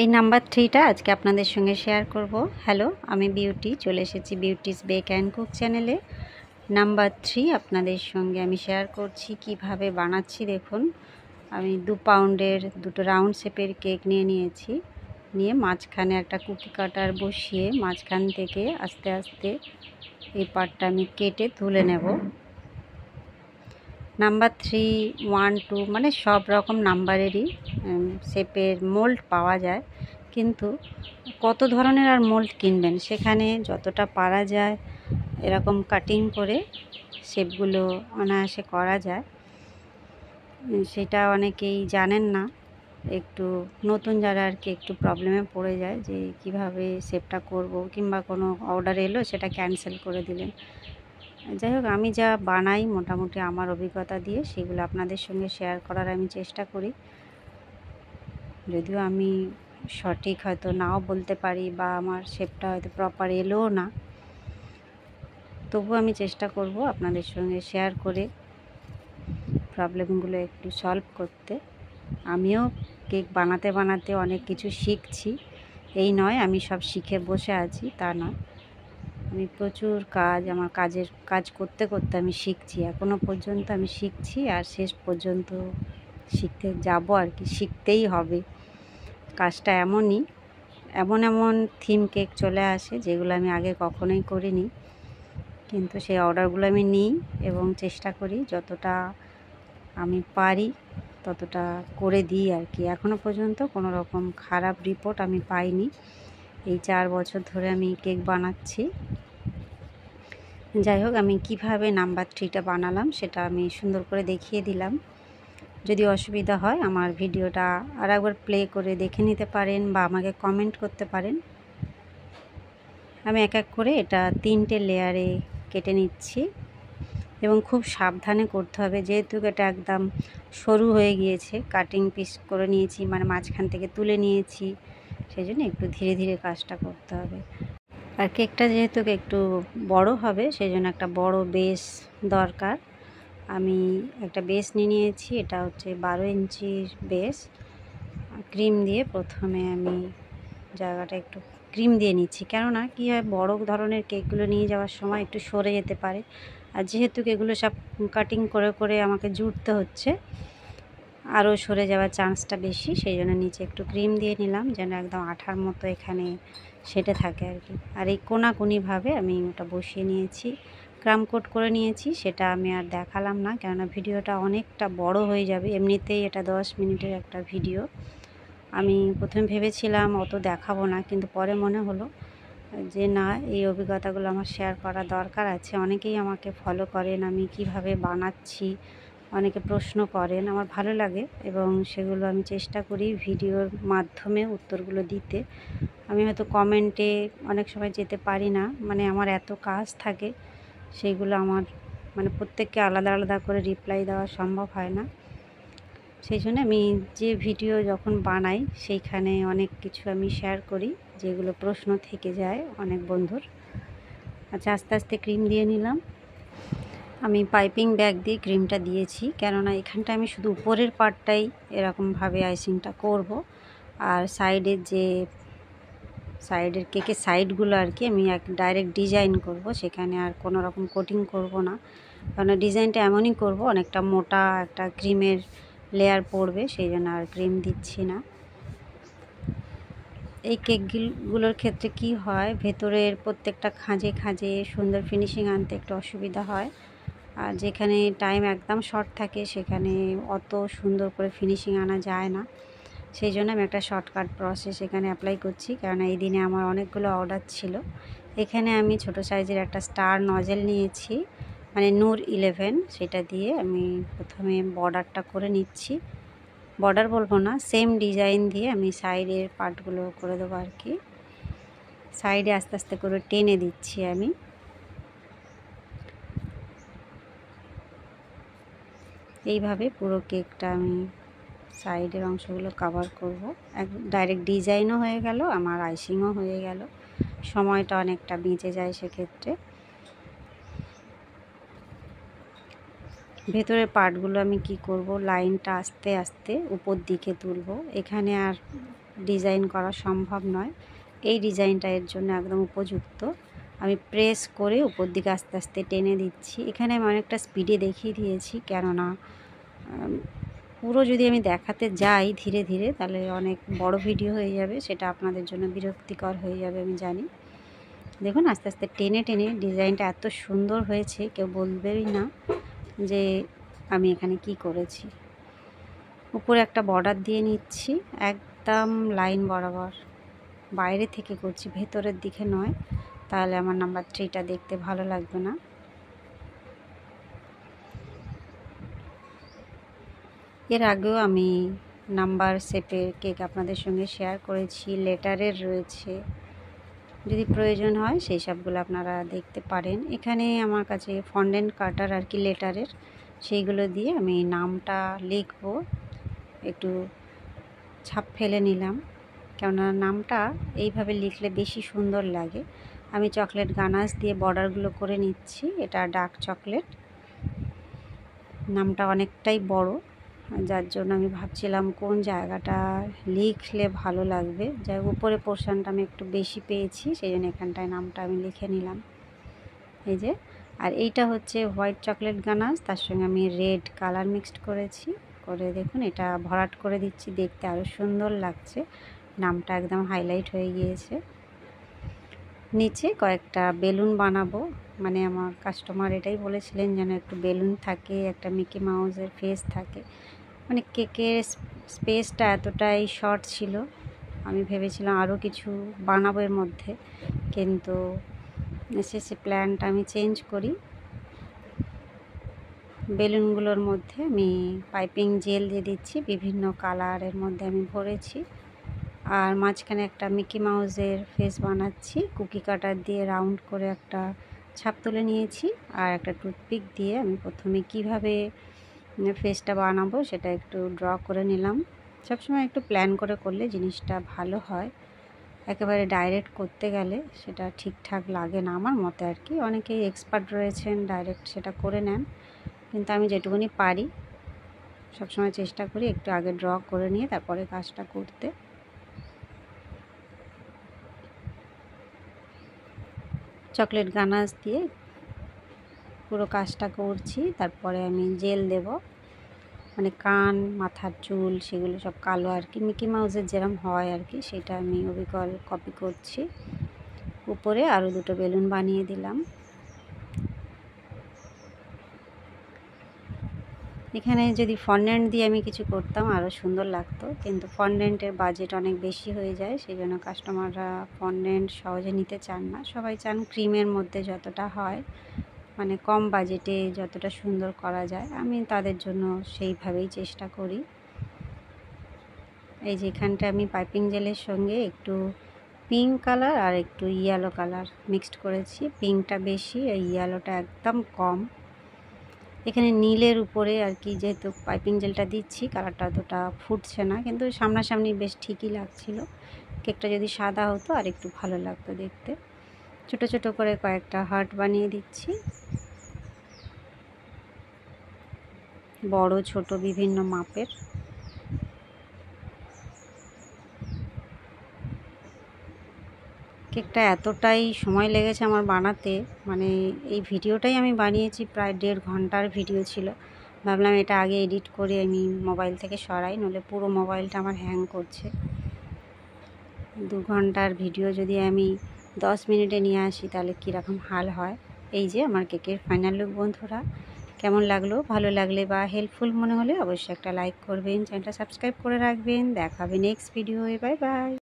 এই নাম্বার 3টা আজকে আপনাদের সঙ্গে শেয়ার করব। হ্যালো, আমি বিউটি, চলে এসেছি বিউটিস বেক অ্যান্ড কুক চ্যানেলে। নাম্বার 3 আপনাদের সঙ্গে আমি শেয়ার করছি কিভাবে বানাচ্ছি। দেখুন, আমি 2 পাউন্ডের দুটো রাউন্ড শেপের কেক নিয়েছি। নিয়ে মাঝখানে একটা কুকি কাটার বসিয়ে মাঝখান থেকে আস্তে আস্তে এই পার্টটা আমি কেটে তুলে নেব। নাম্বার 3, 1, 2 মানে সব রকম নাম্বারেরই শেপের মোল্ড পাওয়া যায়, কিন্তু কত ধরনের আর মোল্ড কিনবেন, সেখানে যতটা পারা যায় এরকম কাটিং করে শেপগুলো অনায়াসে করা যায়। সেটা অনেকেই জানেন না, একটু নতুন যারা আর কি একটু প্রবলেমে পড়ে যায় যে কিভাবে শেপটা করব, কিংবা কোনো অর্ডার এলো সেটা ক্যান্সেল করে দিলেন। যাই হোক, আমি যা বানাই মোটামুটি আমার অভিজ্ঞতা দিয়ে সেগুলো আপনাদের সঙ্গে শেয়ার করার আমি চেষ্টা করি। যদিও আমি সঠিক হয়তো নাও বলতে পারি বা আমার শেপটা হয়তো প্রপার এলোও না, তবু আমি চেষ্টা করব আপনাদের সঙ্গে শেয়ার করে প্রবলেমগুলো একটু সলভ করতে। আমিও কেক বানাতে বানাতে অনেক কিছু শিখছি। এই নয় আমি সব শিখে বসে আছি, তা নয়। আমি প্রচুর আমার কাজ করতে করতে আমি শিখছি। এখনও পর্যন্ত আমি শিখছি, আর শেষ পর্যন্ত শিখতে যাব আর কি, শিখতেই হবে। কাজটা এমনই, এমন থিম কেক চলে আসে যেগুলো আমি আগে কখনোই করিনি, কিন্তু সেই অর্ডারগুলো আমি নিই এবং চেষ্টা করি যতটা আমি পারি ততটা করে দিই আর কি। এখনও পর্যন্ত কোনো রকম খারাপ রিপোর্ট আমি পাইনি। এই 4 বছর ধরে আমি কেক বানাচ্ছি। যাই হোক, আমি কিভাবে নাম্বার 3টা বানালাম সেটা আমি সুন্দর করে দেখিয়ে দিলাম। যদি অসুবিধা হয় আমার ভিডিওটা আর একবার প্লে করে দেখে নিতে পারেন বা আমাকে কমেন্ট করতে পারেন। আমি এক এক করে এটা 3টে লেয়ারে কেটে নিচ্ছি এবং খুব সাবধানে করতে হবে, যেহেতু এটা একদম সরু হয়ে গিয়েছে। কাটিং পিস করে নিয়েছি, মানে মাঝখান থেকে তুলে নিয়েছি, সেই জন্য একটু ধীরে ধীরে কাজটা করতে হবে। আর কেকটা যেহেতু একটু বড় হবে, সেই জন্য একটা বড় বেস দরকার। আমি একটা বেস নিয়েছি, এটা হচ্ছে 12 ইঞ্চির বেস। ক্রিম দিয়ে প্রথমে আমি জায়গাটা একটু ক্রিম দিয়ে নিচ্ছি, কেননা কী হয়, বড় ধরনের কেকগুলো নিয়ে যাওয়ার সময় একটু সরে যেতে পারে। আর যেহেতু এগুলো সব কাটিং করে করে আমাকে জুড়তে হচ্ছে, আরও সরে যাওয়ার চান্সটা বেশি, সেই জন্য নিচে একটু ক্রিম দিয়ে নিলাম যেন একদম আঠার মতো এখানে সেটে থাকে আর কি। আর এই কোনাকুনিভাবে আমি ওটা বসিয়ে নিয়েছি, ক্রাম কোট করে নিয়েছি। সেটা আমি আর দেখালাম না, কেননা ভিডিওটা অনেকটা বড় হয়ে যাবে। এমনিতেই এটা 10 মিনিটের একটা ভিডিও। আমি প্রথমে ভেবেছিলাম অত দেখাবো না, কিন্তু পরে মনে হলো যে না, এই অভিজ্ঞতাগুলো আমার শেয়ার করা দরকার আছে। অনেকেই আমাকে ফলো করেন, আমি কিভাবে বানাচ্ছি অনেকে প্রশ্ন করেন, আমার ভালো লাগে এবং সেগুলো আমি চেষ্টা করি ভিডিওর মাধ্যমে উত্তরগুলো দিতে। আমি হয়তো কমেন্টে অনেক সময় যেতে পারি না, মানে আমার এত কাজ থাকে, সেইগুলো আমার মানে প্রত্যেককে আলাদা আলাদা করে রিপ্লাই দেওয়া সম্ভব হয় না। সেই জন্য আমি যে ভিডিও যখন বানাই সেইখানে অনেক কিছু আমি শেয়ার করি, যেগুলো প্রশ্ন থেকে যায় অনেক বন্ধুর। আচ্ছা, আস্তে আস্তে ক্রিম দিয়ে নিলাম। আমি পাইপিং ব্যাগ দিয়ে ক্রিমটা দিয়েছি, কেননা এখানটা আমি শুধু উপরের পার্টটাই এরকমভাবে আইসিংটা করব, আর সাইডের কেকের সাইডগুলো আর কি আমি ডাইরেক্ট ডিজাইন করব, সেখানে আর কোনো রকম কোটিং করব না। কারণ ডিজাইনটা এমনই করব, অনেকটা মোটা একটা ক্রিমের লেয়ার পড়বে, সেই জন্য আর ক্রিম দিচ্ছি না। এই কেকগুলোর ক্ষেত্রে কি হয়, ভেতরের প্রত্যেকটা খাঁজে খাঁজে সুন্দর ফিনিশিং আনতে একটু অসুবিধা হয়, আর যেখানে টাইম একদম শর্ট থাকে সেখানে অত সুন্দর করে ফিনিশিং আনা যায় না। সেই জন্য আমি একটা শর্টকাট প্রসেস এখানে অ্যাপ্লাই করছি, কারণ এই দিনে আমার অনেকগুলো অর্ডার ছিল। এখানে আমি ছোট সাইজের একটা স্টার নজেল নিয়েছি, মানে নূর 11, সেটা দিয়ে আমি প্রথমে বর্ডারটা করে নিচ্ছি। বর্ডার বলবো না, সেম ডিজাইন দিয়ে আমি সাইডের পার্টগুলো করে দেবো আর কি। সাইডে আস্তে আস্তে করে টেনে দিচ্ছি আমি। এইভাবে পুরো কেকটা আমি সাইডের অংশগুলো কভার করব। ডাইরেক্ট ডিজাইনও হয়ে গেল, আমার আইসিংও হয়ে গেল, সময়টা অনেকটা বেঁচে যায় সেক্ষেত্রে। ভেতরের পার্টগুলো আমি কি করব, লাইনটা আস্তে আস্তে উপর দিকে তুলব। এখানে আর ডিজাইন করা সম্ভব নয়। এই ডিজাইনটা এর জন্য একদম উপযুক্ত। আমি প্রেস করে উপর দিকে আস্তে আস্তে টেনে দিচ্ছি। এখানে আমি অনেকটা স্পিডে দেখিয়ে দিয়েছি, কেননা পুরো যদি আমি দেখাতে যাই ধীরে ধীরে তাহলে অনেক বড় ভিডিও হয়ে যাবে, সেটা আপনাদের জন্য বিরক্তিকর হয়ে যাবে আমি জানি। দেখুন আস্তে আস্তে টেনে টেনে ডিজাইনটা এত সুন্দর হয়েছে, কেউ বলবেই না যে আমি এখানে কি করেছি। উপরে একটা বর্ডার দিয়ে নিচ্ছি একদম লাইন বরাবর, বাইরে থেকে করছি, ভেতরের দিকে নয়, তাহলে আমার নাম্বার 3টা দেখতে ভালো লাগবে না। এর আগেও আমি নাম্বার শেপের কেক আপনাদের সঙ্গে শেয়ার করেছি, লেটারের রয়েছে, যদি প্রয়োজন হয় সেই সবগুলো আপনারা দেখতে পারেন। এখানে আমার কাছে ফন্ডেন্ট কাটার আর কি লেটারের, সেইগুলো দিয়ে আমি নামটা লিখবো। একটু ছাপ ফেলে নিলাম, কেননা নামটা এইভাবে লিখলে বেশি সুন্দর লাগে। আমি চকলেট গানাশ দিয়ে বর্ডারগুলো করে নিচ্ছি। এটা ডার্ক চকলেট, নামটা অনেকটাই বড়, যার জন্য আমি ভাবছিলাম কোন জায়গাটা লিখলে ভালো লাগবে। যাই হোক উপরে পোর্শনটা আমি একটু বেশি পেয়েছি, সেই জন্য এখানটায় নামটা আমি লিখে নিলাম। এই যে, আর এইটা হচ্ছে হোয়াইট চকলেট গানাশ, তার সঙ্গে আমি রেড কালার মিক্সড করেছি, করে দেখুন এটা ভরাট করে দিচ্ছি, দেখতে আরও সুন্দর লাগছে, নামটা একদম হাইলাইট হয়ে গিয়েছে। নিচে কয়েকটা বেলুন বানাবো, মানে আমার কাস্টমার এটাই বলেছিলেন যেন একটু বেলুন থাকে, একটা মিকি মাউসের ফেস থাকে। মানে কেকের স্পেসটা এতটাই শর্ট ছিল, আমি ভেবেছিলাম আরও কিছু বানাবো এর মধ্যে, কিন্তু শেষে প্ল্যানটা আমি চেঞ্জ করি। বেলুনগুলোর মধ্যে আমি পাইপিং জেল দিয়ে দিচ্ছি, বিভিন্ন কালারের মধ্যে আমি ভরেছি। আর মাঝখানে একটা মিকি মাউসের ফেস বানাচ্ছি, কুকি কাটার দিয়ে রাউন্ড করে একটা ছাপ তুলে নিয়েছি। আর একটা টুথপিক দিয়ে আমি প্রথমে কিভাবে ফেসটা বানাবো সেটা একটু ড্র করে নিলাম। সবসময় একটু প্ল্যান করে করলে জিনিসটা ভালো হয়, একেবারে ডাইরেক্ট করতে গেলে সেটা ঠিকঠাক লাগে না আমার মতে আর কি। অনেকেই এক্সপার্ট রয়েছেন, ডাইরেক্ট সেটা করে নেন, কিন্তু আমি যেটুকুনি পারি সবসময় চেষ্টা করি একটু আগে ড্র করে নিয়ে তারপরে কাজটা করতে। চকলেট গানাশ দিয়ে পুরো কাজটা করছি, তারপরে আমি জেল দেব, মানে কান, মাথার চুল সেগুলো সব কালো আর কি, মিকি মাউসের যেরকম হয় আর কি, সেটা আমি অবিকল কপি করছি। উপরে আরও দুটো বেলুন বানিয়ে দিলাম। এখানে যদি ফন্ডেন্ট দিয়ে আমি কিছু করতাম আরও সুন্দর লাগতো, কিন্তু ফন্ডেন্টের বাজেট অনেক বেশি হয়ে যায়, সেই জন্য কাস্টমাররা ফন্ডেন্ট সহজে নিতে চান না। সবাই চান ক্রিমের মধ্যে যতটা হয়, মানে কম বাজেটে যতটা সুন্দর করা যায়, আমি তাদের জন্য সেইভাবেই চেষ্টা করি। এই যে এখানটা আমি পাইপিং জেলের সঙ্গে একটু পিঙ্ক কালার আর একটু ইয়েলো কালার মিক্সড করেছি, পিঙ্কটা বেশি আর ইয়েলোটা একদম কম। এখানে নীলের উপরে আর কি যেহেতু পাইপিং জেলটা দিচ্ছি, কালারটা অতটা ফুটছে না, কিন্তু সামনাসামনি বেশ ঠিকই লাগছিল। কেকটা যদি সাদা হতো আর একটু ভালো লাগতো দেখতে। ছোট ছোট করে কয়েকটা হার্ট বানিয়ে দিচ্ছি, বড় ছোট বিভিন্ন মাপের। কেকটা এতটাই সময় লেগেছে আমার বানাতে, মানে এই ভিডিওটাই আমি বানিয়েছি প্রায় 1.5 ঘন্টার ভিডিও ছিল। ভাবলাম এটা আগে এডিট করে আমি মোবাইল থেকে সরাই, নইলে পুরো মোবাইলটা আমার হ্যাং করছে। 2 ঘন্টার ভিডিও যদি আমি 10 মিনিটে নিয়ে আসি তাহলে কীরকম হাল হয়। এই যে আমার কেকের ফাইনাল লুক বন্ধুরা, কেমন লাগলো? ভালো লাগলে বা হেল্পফুল মনে হলে অবশ্যই একটা লাইক করবেন, চ্যানেলটা সাবস্ক্রাইব করে রাখবেন। দেখা হবে নেক্সট ভিডিওয়ে। Bye bye.